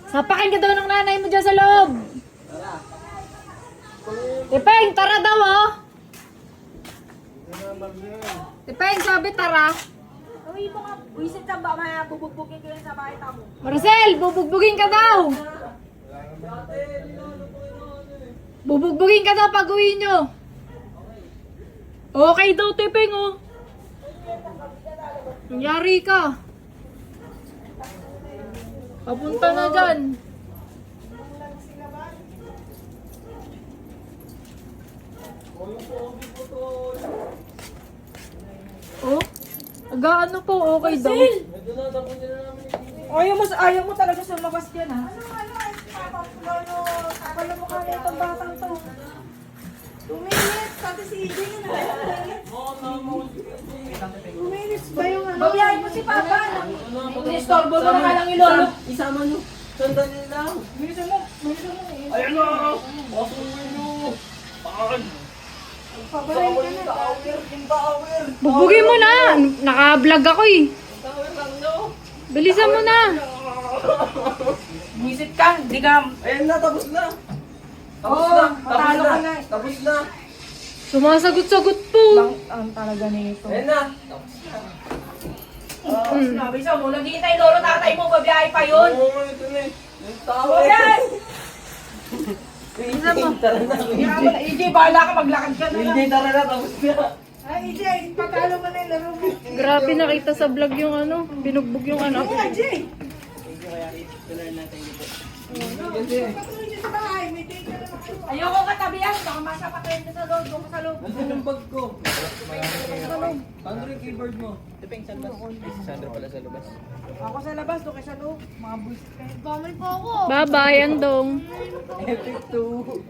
Sapakin ka daw ng nanay mo dyan sa loob. Tipeng, tara daw oh. Tipeng, sabi tara. Uy, mo nga, wisit ka ba? Maya, bubugbugin ko yun sa bahay tamo. Marcel, bubugbugin ka daw. Bubugbugin ka daw pag uwi nyo. Okay daw, Tipeng oh. Nangyari ka. Papunta na dyan. Oh? Agaano po, okay daw. Ayaw mo talaga sa lumabas dyan, ha? Wala mo kaya itong batang to. 2 minutes, pati si EJ yun. 2 minutes ba yung ano? Babiyahin mo si Papa. Inistorbo mo na lang ilolo. Isama nyo. Sandali lang. Bilisan mo eh. Ayan na. Pasukin nyo. Paan. Pabalik ka na. Tower. Bugbugin mo na. Naka-vlog ako eh. Tower lang nyo. Bilisan mo na. Visit ka, di ka. Ayan na, tapos na. Tapos Oo, na. matalo ka na. Tapos na. Sumasagot-sagot po. Ang talaga nito. Ayan na. Bisa mo, naghihintay lolo tatay mo, babiyahe pa yun. Oo, ito na eh. Yung tower. Yes! Tara na. EJ, bahala ka, maglakad ka na lang. Hindi, tara na. Tapos na. Ay, EJ, patalo mo na yung laro mo. Grabe nakita sa vlog yung ano. Binugbog yung anak. EJ! Kasi. Patuloy niyo sa bahay, may take na naman kayo. Ayoko katabihan, baka masapatayin ka sa loob, doon ka sa loob. Nasaan yung bag ko? Paano yung keyboard mo? Depeng sa labas. Si Sandro pala sa labas. Ako sa labas, doon kayo sa loob. Mga bullshit kayo. Bye-bye, Andong. Epic 2.